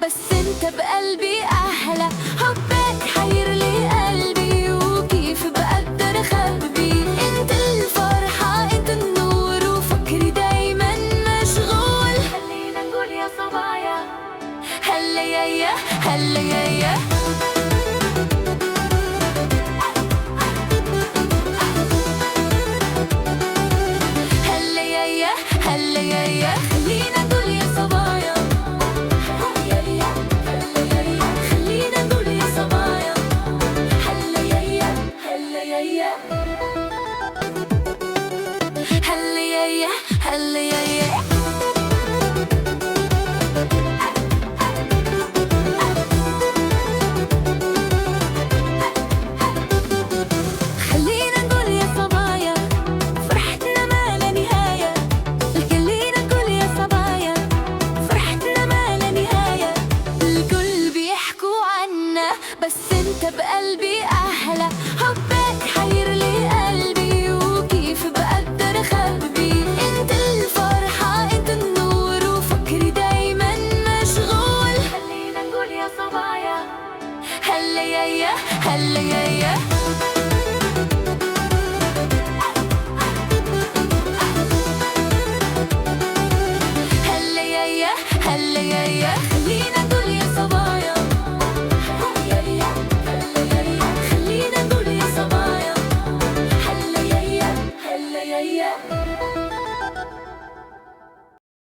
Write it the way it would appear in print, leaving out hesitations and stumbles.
بس انت بقلبي احلى. حبك حير لي قلبي وكيف بقدر اخبي. انت الفرحة انت النور وفكري دايما مشغول. خلينا نقول يا صبايا هلا يايا هلا يايا. هلا يايا هلا يايا. خلينا نقول يا صبايا هلا يايا هلا يايا. خلينا نقول يا صبايا هلا يايا هلا يايا. هلا يايا هلا يايا. خلينا نقول يا صبايا فرحتنا ما لا نهاية. خلينا نقول يا صبايا فرحتنا ما لا نهاية. الكل بيحكوا عنا بس انت بقلبي احلى. حبك حير لي قلبي وكيف بقدر اخبي. انت الفرحة انت النور وفكري دايما مشغول. خلينا نقول يا صبايا هلا يايا هلا يايا.